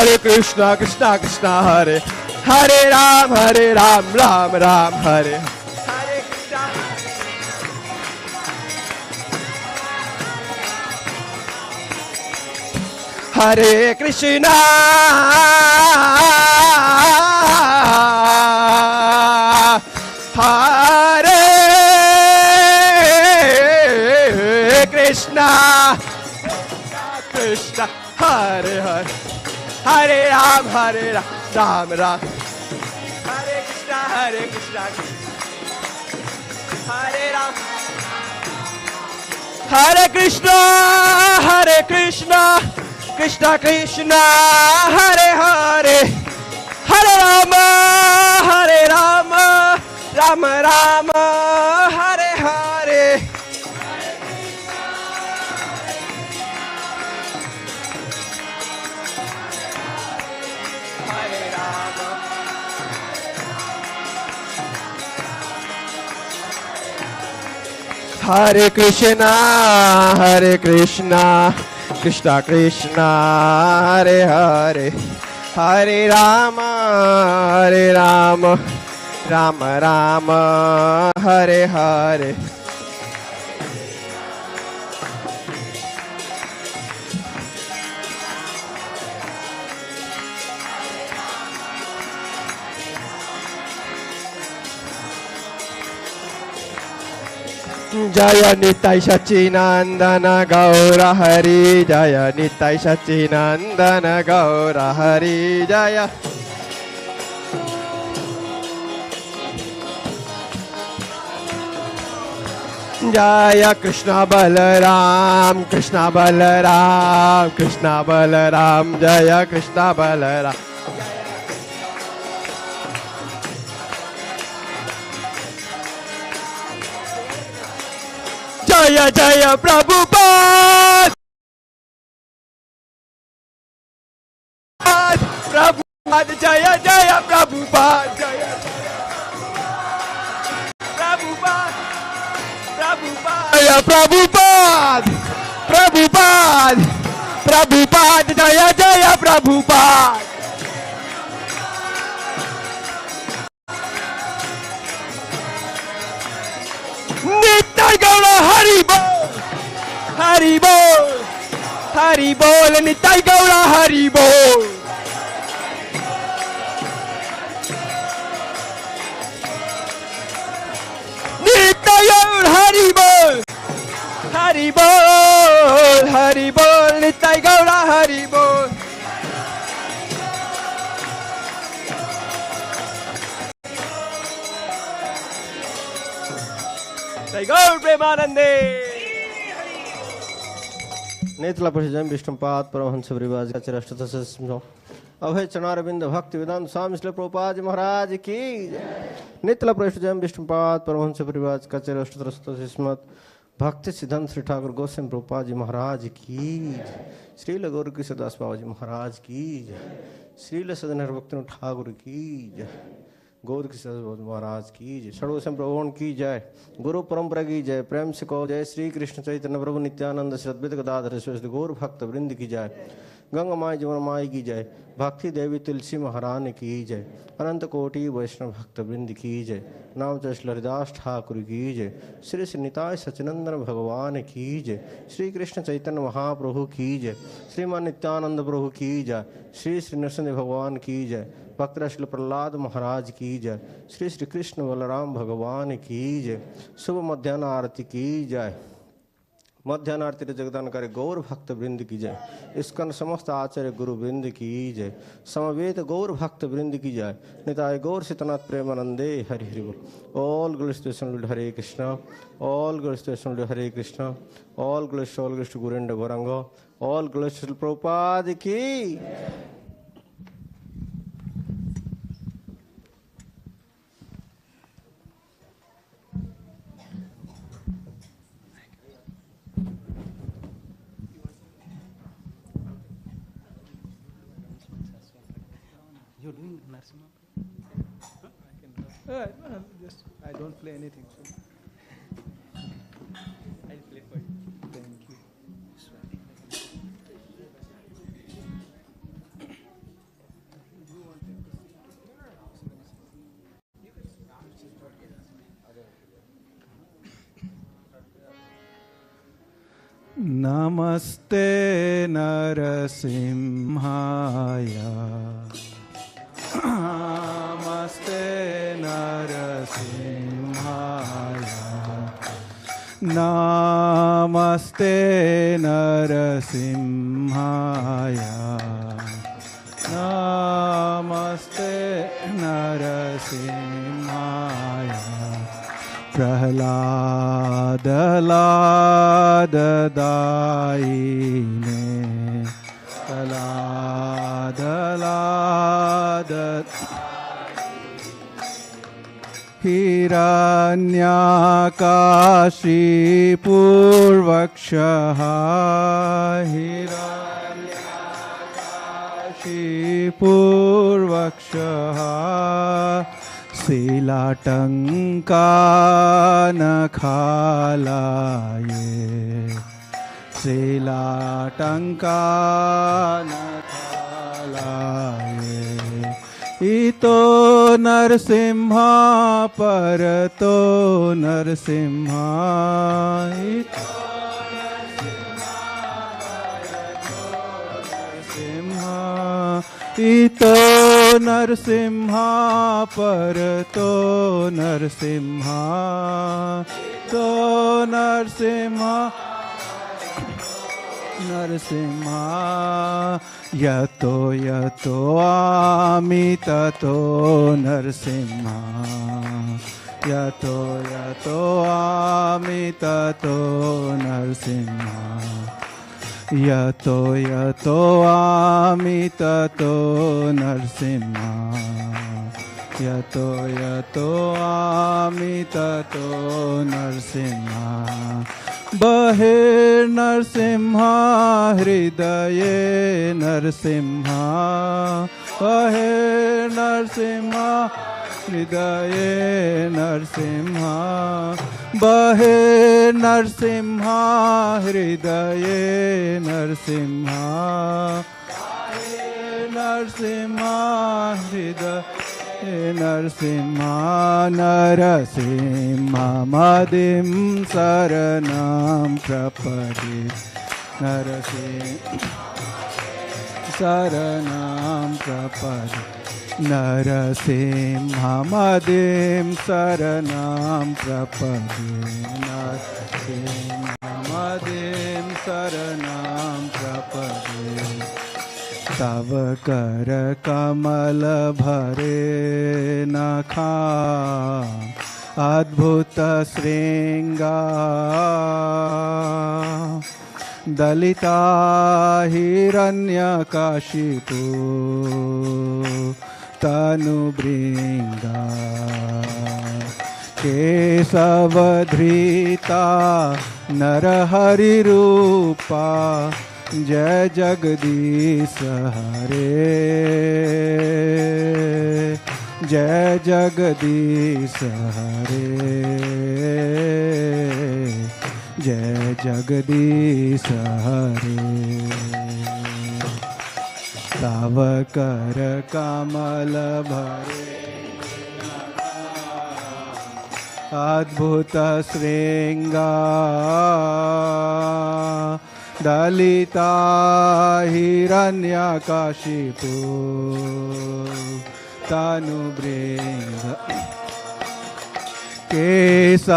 Hare Krishna, Krishna Krishna, Hare Hare Ram, Ram Ram, Hare Hare Krishna. Hare Krishna, Hare Krishna, Krishna, Hare Hare, Hare Ram, Ram Ram, Hare Krishna, Hare Ram, Hare Krishna, Krishna Krishna, Hare Hare, Hare Rama, Rama Rama, Hare Hare. Hare Krishna, Krishna Krishna, Hare Hare, Hare Rama, Rama Rama, Hare Hare. Jaya Nitai Sachinandana Gaura Hari, Jaya Nitai Sachinandana Gaura Hari, Jaya. Jaya Krishna Balaram, Krishna Balaram, Krishna Balaram, Jaya Krishna Balaram. Jaya Jaya Prabhupada, Prabhupada, Jaya Jaya Prabhupada, Jaya Prabhupada, Prabhupada, Jaya Prabhupada, Prabhupada, Prabhupada, Jaya Jaya Prabhupada. Nitai Gaura Hari Bol, Hari Bol, Hari Bol, Nitai Gaura Hari Bol. Nitai Gaura Hari Bol, Hari Bol, Hari Bol, Nitai Gaura Hari Bol. Gaur Premanande. नेतला परिजन विष्णुपाद परमहंस परिवाज का चरष्टतसस्मो अभय चरणारविंद भक्ति वेदांत स्वामी श्री प्रभुपाद महाराज की नेतला परिजन विष्णुपाद परमहंस परिवाज का चरष्टतसस्मो भक्ति सिद्धांत श्री ठाकुर गोस्वामी प्रभुपाद जी महाराज की श्रील गौर किशोरदास बाबा जी महाराज की श्रील सदन भक्त ठाकुर की गौर किशोर महाराज की जय, सर्वसम प्रभुगण की जय, गुरु परंपरा की जय, प्रेम से कहो जय श्री कृष्ण चैतन्य प्रभु नित्यानंद श्रद्धित गदाधर श्रेष्ठ गौर भक्त वृंद की जय, गंगा माई जमुना माई की जय, भक्ति देवी तुलसी महारानी की जय, अनंत कोटि वैष्णव भक्त वृंद की जय, नाम चश्ल हरिदास ठाकुर की जय, श्री श्री निताय सचिनंदन भगवान की जय, श्री कृष्ण चैतन्य महाप्रभु की जय, श्रीमान नित्यानंद प्रभु की जय, श्री श्री नरसिंह भगवान की जय, भक्त श्री प्रहलाद महाराज की जय, श्री श्री कृष्ण बलराम भगवान की जय, शुभ मध्याह्न आरती की जय, मध्याह्न आरती जगदानकारी गौर भक्त वृंद की जय, इसकन समस्त आचार्य गुरु वृंद की जय, समवेत गौर भक्त वृंद की जय, निताय गौर सितनाथ प्रेमानंदे हरि हरि बोल। All glory Hare Krishna, all glory Hare Krishna, all glory गुरेंद्र गौरांग, ऑल ग्लोरी प्रभुपाद की। You're doing Narsimha? Just I don't play anything. So. I'll play for you. Thank you. नमस्ते नरसिंहाय नमस्ते नरसिंहाय नमस्ते नरसिंहाय नमस्ते नरसिंहाय प्रह्लादलाददायिने प्रह्लादलाद हिरण्यकाशीपूर्वक्षः हिरण्यकाशीपूर्वक्षः शिलाटङ्कानखालाये शिलाटङ्कानखालाये इतो नरसिंहा परतो नरसिंहा इतो इतो नरसिंहा परतो नरसिंहा तो नरसिंहा नरसिंहा यतो यतो आमि ततो नरसिंहा यतो यतो आमि ततो नरसिंहा यतो यतो आमि ततो नरसिंहा यतो यतो आमि ततो नरसिंहा बहिर्नरसिंहा हृदये नरसिंहा बहिर्नरसिंहा हृदये नरसिंहा बहिर्नरसिंहा हृदये नरसिंहा नरसिंहा हृदये नरसिंहा नरसिंहमदिं शरणं प्रपदे नरसिंह शरणं प्रपदे नरसिंहमदिं शरणं प्रपदे नरसिंहमदिं शरणं प्रपदे तव कर कमल भरे नखा अद्भुत श्रृंगार दलिता हिरण्यकाशिपु तनुभृंगा केशवधृता नरहरिरूपा जय जगदीश हरे जय जगदीश हरे जय जगदीश हरे तव कर कमल भरे अद्भुत श्रृंगार दलिता हिरण्यकाशिपु तनुभृंग केशवधृता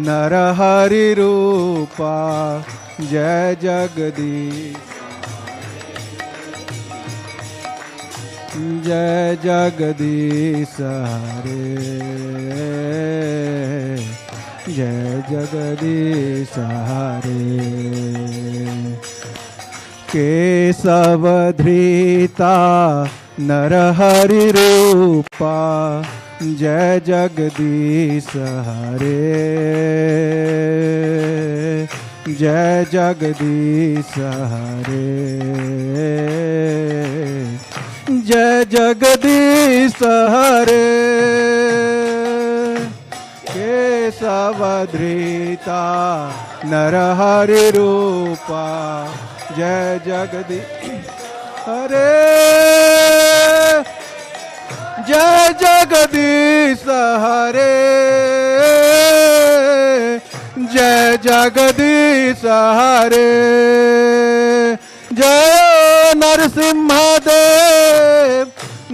नरहरिरूपा जय जगदीश जय जगदीश हरे जय जगदीश हरे केशवधृता नरहरिरूपा जय जगदीश हरे जय जगदीश हरे जय जगदीश हरे केशवधृता नरहरिरूपा जय जगदीश हरे जय जगदीश हरे जय जगदीश हरे जय नरसिंहदेव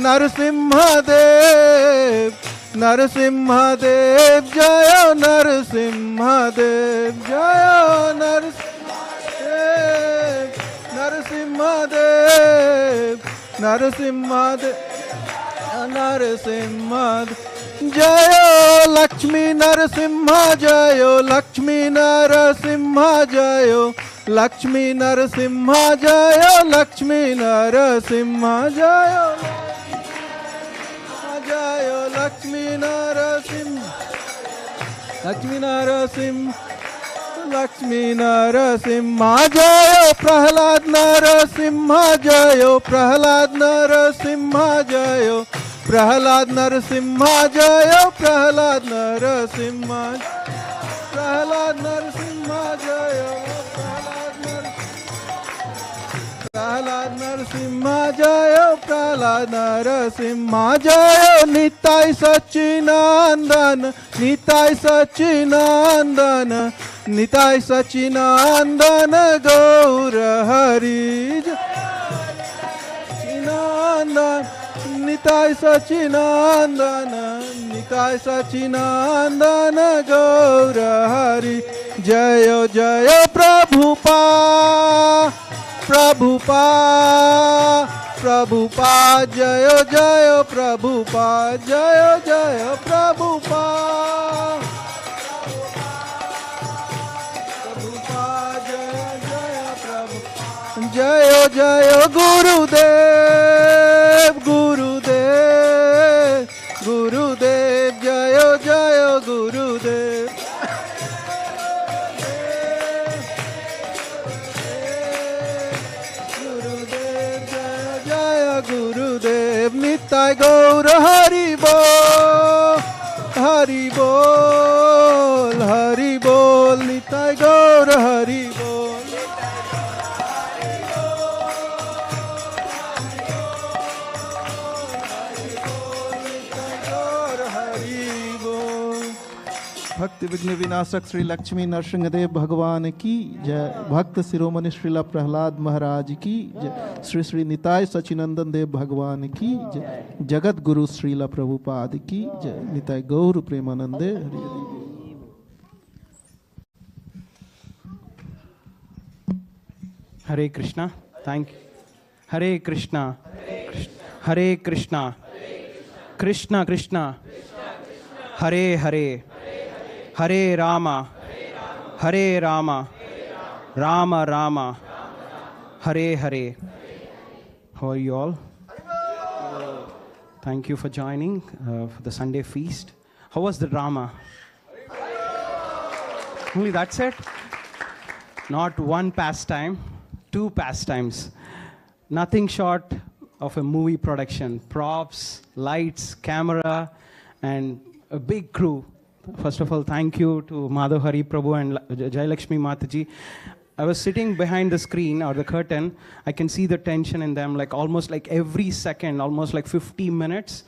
नरसिंहदेव नरसिंहदेव जय नरसिंहदेव जय नरसिंहदेव नरसिंहदेव नरसिंहदेव नरसिंहदेव जय लक्ष्मी नरसिंह जय लक्ष्मी नरसिंह जय लक्ष्मी नरसिंह जय लक्ष्मी नरसिंह जय जय लक्ष्मी नरसिंह लक्ष्मी नरसिंह लक्ष्मी नरसिंह जय प्रहलाद नरसिंह जय प्रहलाद नरसिंह जय प्रहलाद नरसिंह जय प्रहलाद नरसिंह प्रहलाद नरसिंह जय प्रहलाद नरसिंह जय प्रहलाद नरसिंह जय निताय सच्चिनंदन निताय सच्चिनंदन निताय सच्चिनंदन गौर हरि सच्चिनंदन निताय सच्चिनंदन निताय सच्चिनंदन गौर हरि जय जय प्रभुपा प्रभुपा प्रभुपा जय जय प्रभुपा जय जय प्रभुपा प्रभुपा जय जय प्रभु जय जय गुरुदेव गुरुदेव गुरुदेव जय जय गुरुदेव गुरुदेव जय जय गुरुदेव निताय गौर हरि बोल हरि बोल हरि बोल निताय गौर हरि बोल भक्ति विघ्न विनाशक श्री लक्ष्मी नरसिंहदेव भगवान की जय भक्त शिरोमणि श्रीला प्रहलाद महाराज की जय श्री श्री निताय सचिनंदन देव भगवान की जय जगत गुरु श्रीला प्रभुपाद की जय निताय गौर प्रेमानंदे Hari Hare Krishna thank you Hare Krishna Hare Krishna Krishna Krishna Hare Hare Hare Rama Ram Ram Hare Hare how are you all thank you for joining for the Sunday feast how was the drama only that's it not one pastime two pastimes nothing short of a movie production props lights camera and a big crew. First of all, thank you to Madhav Hari Prabhu and Jai Lakshmi Mataji. I was sitting behind the screen or the curtain. I can see the tension in them, like almost like every second, almost like 50 minutes.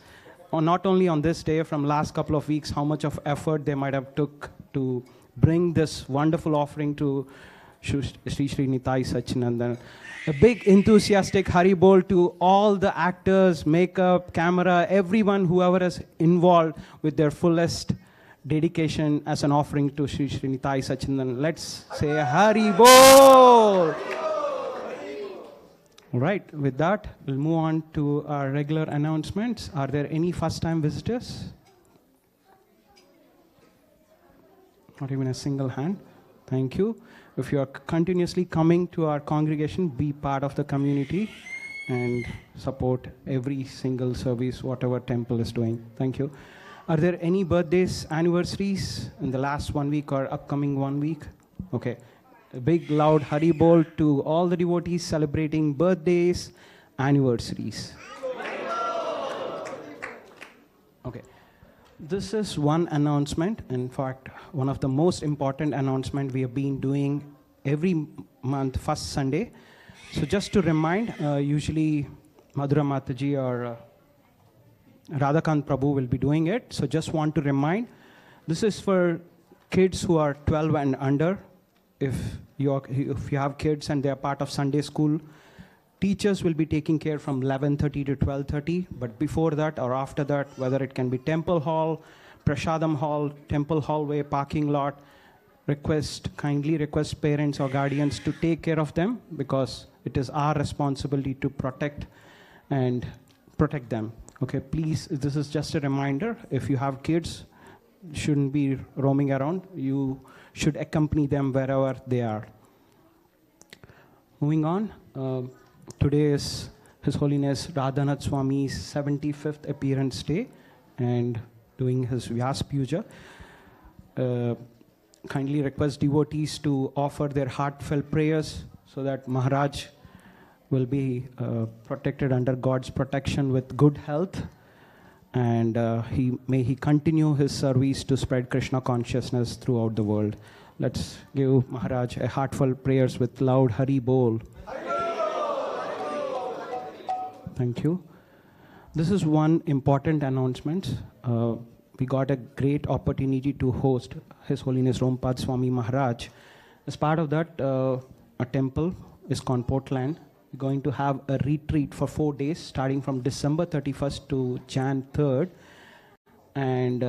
Or not only on this day, from last couple of weeks, how much of effort they might have took to bring this wonderful offering to Shri Shri Nitai Sachinandan. A big enthusiastic Hari Bol to all the actors, makeup, camera, everyone, whoever is involved with their fullest dedication as an offering to Shri Shri Nitai Sachinandan. Let's say Hari Bol! All right, with that, we'll move on to our regular announcements. Are there any first-time visitors? Not even a single hand. Thank you. If you are continuously coming to our congregation, be part of the community and support every single service, whatever temple is doing. Thank you. Are there any birthdays, anniversaries in the last 1 week or upcoming 1 week? Okay. A big loud Hari Bol to all the devotees celebrating birthdays, anniversaries. Okay. This is one announcement. In fact, one of the most important announcement we have been doing every month, first Sunday. So just to remind, usually Madhura Mataji or Radhakant Prabhu will be doing it. So just want to remind, this is for Kids who are 12 and under, if you have kids and they are part of Sunday school, teachers will be taking care from 11:30 to 12:30. But before that or after that, whether it can be temple hall, prashadam hall, temple hallway, parking lot, kindly request parents or guardians to take care of them, because it is our responsibility to protect them. Okay, please, this is just a reminder. If you have kids, shouldn't be roaming around. You should accompany them wherever they are. Moving on, today is His Holiness Radhanath Swami's 75th appearance day and doing his Vyas Puja. Kindly request devotees to offer their heartfelt prayers so that Maharaj will be protected under God's protection with good health, and may he continue his service to spread Krishna consciousness throughout the world. Let's give Maharaj a heartfelt prayers with loud Hari Bol. Thank you. This is one important announcement. We got a great opportunity to host His Holiness Rompad Swami Maharaj. As part of that, a temple is called Portland. We're going to have a retreat for 4 days, starting from December 31st to Jan 3rd. And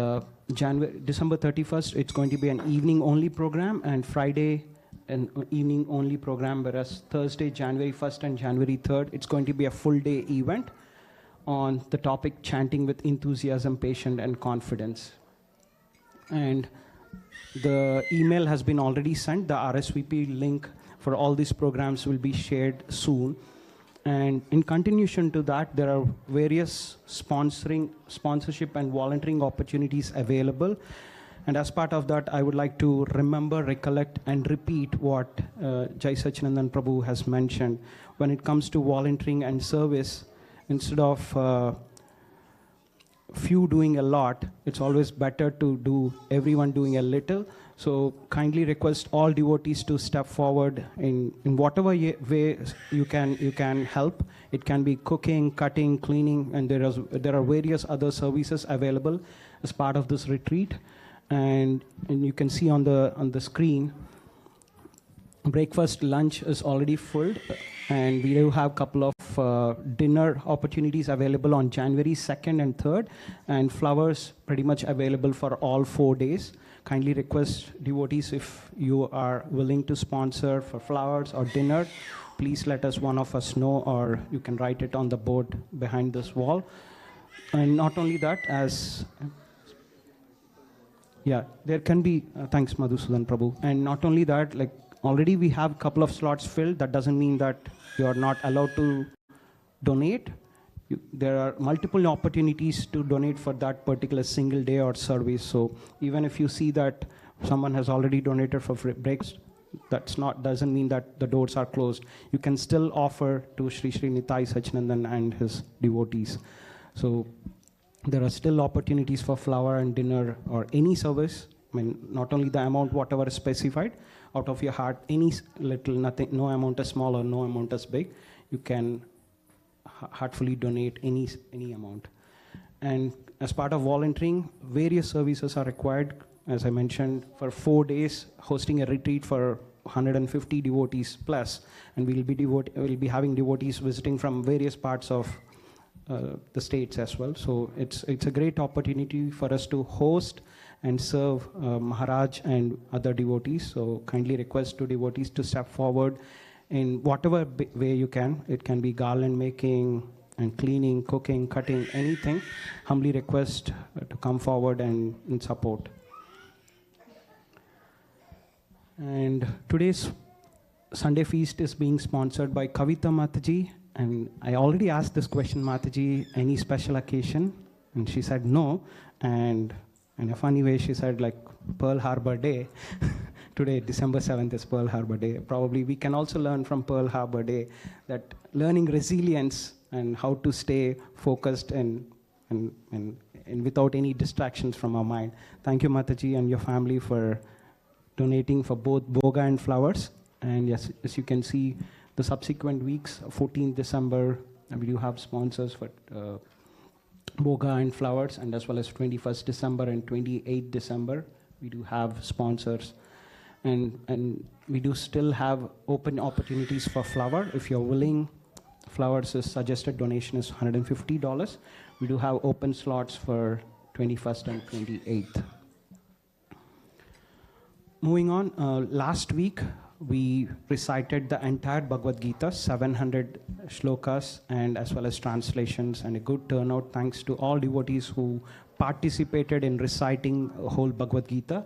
December 31st, it's going to be an evening-only program, and Friday, an evening-only program, whereas Thursday, January 1st and January 3rd, it's going to be a full-day event on the topic chanting with enthusiasm, patience, and confidence. And the email has been already sent. The RSVP link for all these programs will be shared soon. And in continuation to that, there are various sponsorship and volunteering opportunities available. And as part of that, I would like to remember, recollect, and repeat what Jai Sachinandan Prabhu has mentioned. When it comes to volunteering and service, instead of few doing a lot, it's always better to do everyone doing a little. So kindly request all devotees to step forward in whatever way you can help. It can be cooking, cutting, cleaning, and there are various other services available as part of this retreat. And you can see on the screen, breakfast, lunch is already full, and we do have a couple of dinner opportunities available on January 2nd and 3rd, and flowers pretty much available for all 4 days. Kindly request devotees, if you are willing to sponsor for flowers or dinner, please let one of us know, or you can write it on the board behind this wall. And not only that, there can be, thanks Madhusudan Prabhu, and not only that, like already we have a couple of slots filled. That doesn't mean that you are not allowed to donate. There are multiple opportunities to donate for that particular single day or service. So even if you see that someone has already donated for breaks, doesn't mean that the doors are closed. You can still offer to Sri Sri Nitai Sachinandan and his devotees. So there are still opportunities for flower and dinner or any service. I mean, not only the amount, whatever is specified out of your heart, any little, nothing, no amount is small or no amount is big. You can heartfully donate any amount. And as part of volunteering, various services are required. As I mentioned, for 4 days, hosting a retreat for 150 devotees plus, and we'll be having devotees visiting from various parts of the states as well. So it's a great opportunity for us to host and serve Maharaj and other devotees. So kindly request to devotees to step forward in whatever way you can. It can be garland making and cleaning, cooking, cutting, anything. Humbly request to come forward and support. And today's Sunday feast is being sponsored by Kavita Mataji. And I already asked this question, Mataji, any special occasion? And she said no. And in a funny way, she said like Pearl Harbor Day. Today, December 7th is Pearl Harbor Day. Probably we can also learn from Pearl Harbor Day that learning resilience and how to stay focused and without any distractions from our mind. Thank you, Mataji, and your family for donating for both boga and flowers. And yes, as you can see, the subsequent weeks, 14th December, we do have sponsors for boga and flowers, and as well as 21st December and 28th December, We do have sponsors, and we do still have open opportunities for flower. If you're willing, flowers is suggested donation is $150. We do have open slots for 21st and 28th. Moving on, last week we recited the entire Bhagavad Gita, 700 shlokas, and as well as translations, and a good turnout thanks to all devotees who participated in reciting a whole Bhagavad Gita.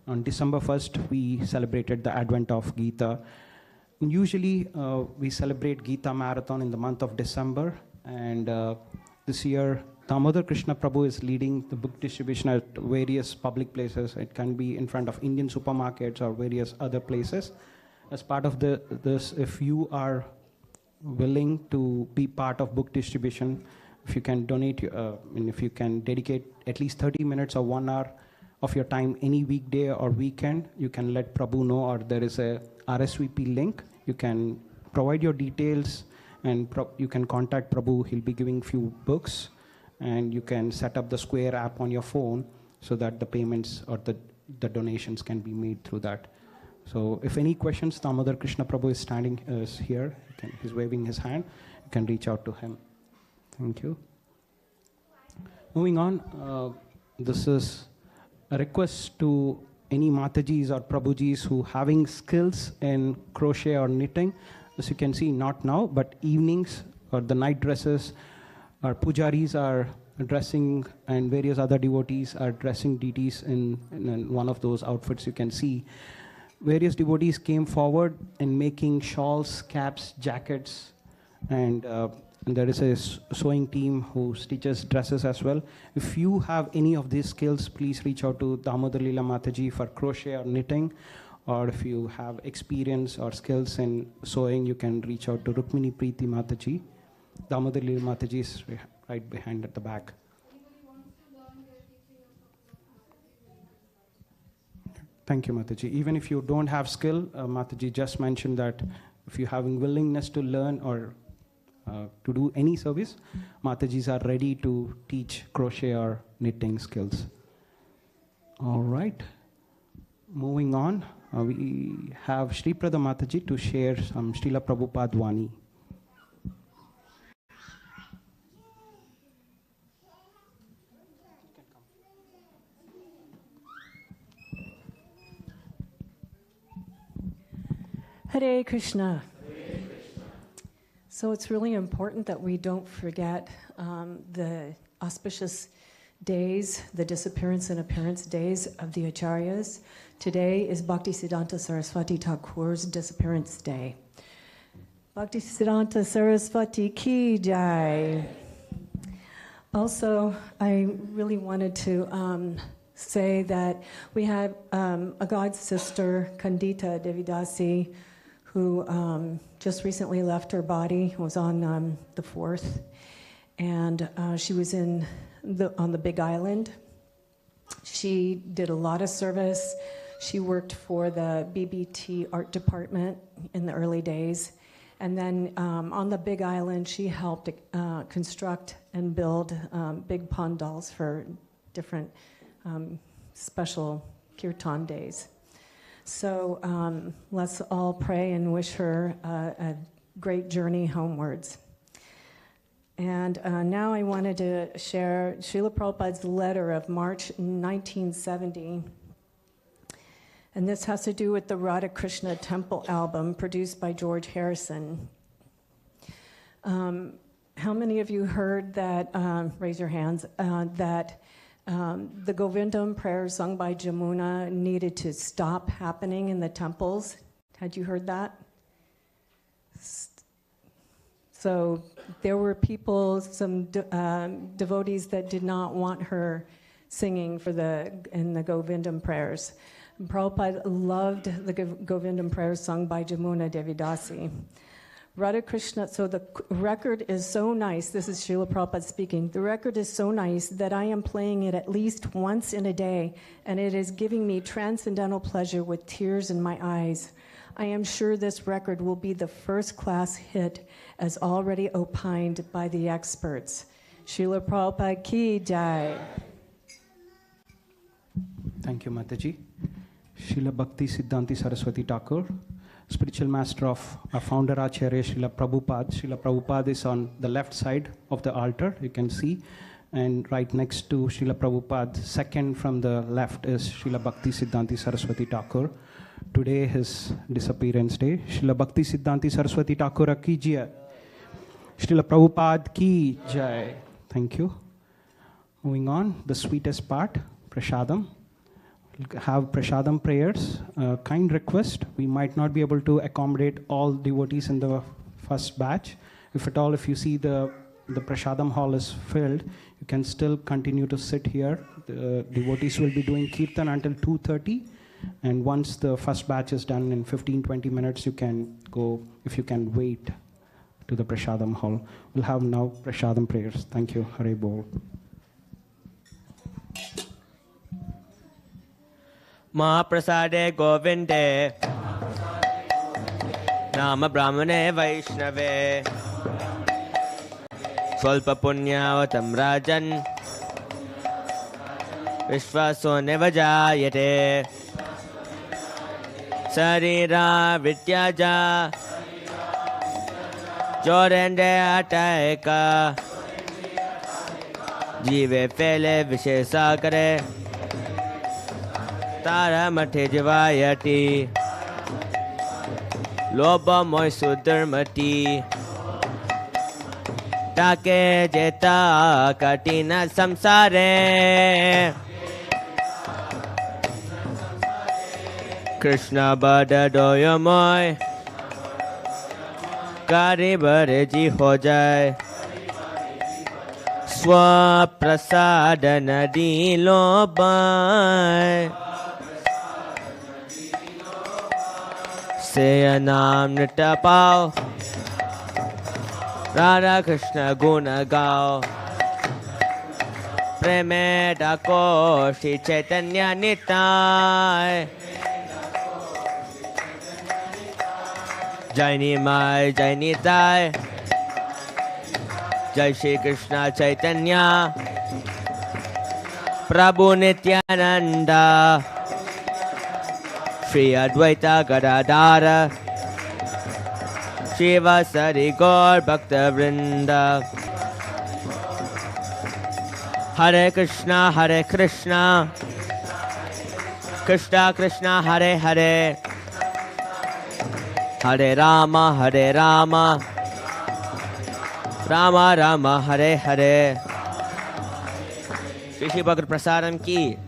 On December 1st, we celebrated the advent of Gita. Usually, we celebrate Gita Marathon in the month of December, and this year, Damodar Krishna Prabhu is leading the book distribution at various public places. It can be in front of Indian supermarkets or various other places. As part of this, if you are willing to be part of book distribution, if you can donate, and if you can dedicate at least 30 minutes or 1 hour of your time any weekday or weekend, you can let Prabhu know, or there is a RSVP link. You can provide your details, and you can contact Prabhu. He'll be giving few books, and you can set up the Square app on your phone so that the payments or the donations can be made through that. So if any questions, Damodar Krishna Prabhu is here. He's waving his hand. You can reach out to him. Thank you. Moving on, this is a request to any Matajis or Prabhujis who having skills in crochet or knitting. As you can see, not now, but evenings or the night dresses, our pujaris are dressing, and various other devotees are dressing deities in one of those outfits you can see. Various devotees came forward in making shawls, caps, jackets, and there is a sewing team who stitches dresses as well. If you have any of these skills, please reach out to Damodar Leela Mataji for crochet or knitting. Or if you have experience or skills in sewing, you can reach out to Rukmini Preeti Mataji. Damodar Leela Mataji is right behind at the back. Thank you, Mataji. Even if you don't have skill, Mataji just mentioned that if you're having willingness to learn or to do any service, Matajis are ready to teach crochet or knitting skills. All right. Moving on, we have Sri Prada Mataji to share some Srila Prabhupada Vani. Hare Krishna. So it's really important that we don't forget the auspicious days, the disappearance and appearance days of the Acharyas. Today is Bhaktisiddhanta Saraswati Thakur's disappearance day. Bhaktisiddhanta Saraswati ki jai. Also, I really wanted to say that we had a god sister, Kandita Devidasi, who just recently left her body, was on the 4th, and she was on the Big Island. She did a lot of service. She worked for the BBT art department in the early days, and then on the Big Island, she helped construct and build big pandals for different special kirtan days. So let's all pray and wish her a great journey homewards. And now I wanted to share Srila Prabhupada's letter of March 1970. And this has to do with the Radha Krishna Temple album produced by George Harrison. How many of you heard that, raise your hands, that the Govindam prayers sung by Jamuna needed to stop happening in the temples? Had you heard that? So there were people, some devotees that did not want her singing in the Govindam prayers. And Prabhupada loved the Govindam prayers sung by Jamuna Devidasi. Radha Krishna, so the record is so nice, this is Srila Prabhupada speaking, the record is so nice that I am playing it at least once in a day, and it is giving me transcendental pleasure with tears in my eyes. I am sure this record will be the first-class hit, as already opined by the experts. Srila Prabhupada ki jai. Thank you, Mataji. Srila Bhakti Siddhanti Saraswati Thakur, spiritual master of our founder Acharya Srila Prabhupada. Srila Prabhupada is on the left side of the altar, you can see. And right next to Srila Prabhupada, second from the left is Srila Bhakti Siddhanti Saraswati Thakur. Today his disappearance day. Srila Bhakti Siddhanti Saraswati Thakur ki jai. Srila Prabhupada ki jai. Thank you. Moving on, the sweetest part, Prashadam. We'll have Prashadam prayers. Kind request, we might not be able to accommodate all devotees in the first batch. If at all, if you see the Prashadam hall is filled, you can still continue to sit here. The devotees will be doing Kirtan until 2:30. And once the first batch is done in 15-20 minutes, you can go, if you can wait to the Prashadam hall. We'll have now Prashadam prayers. Thank you. Hare Bol. Mahaprasade Govinde Nama Brahmane Vaishnave Swalpa Punyavatam Rajan Vishvaso Nevajayate Sarira Vityaja Jorende Ataika Jive Fele Vishesa Kare Tara Mate Javayati Loba Moisudharmati Take Jeta Katina Samsare Krishna Bada Doyamoy Kari Bareji Hojai Swa Prasadana Di Lobai Say Nam Nita Pao Radha Krishna Guna Gao Preme Dako Shri Chaitanya Nitai Jai Nimai Jai Nitai Jai Shri Krishna Chaitanya Prabhu Nityananda Shri Advaita Gadadara Shiva Sari Gaur Bhakta Vrinda Hare Krishna Krishna Krishna Hare Hare Hare Rama Rama Rama Hare Hare Shri Bhagavad Prasadam ki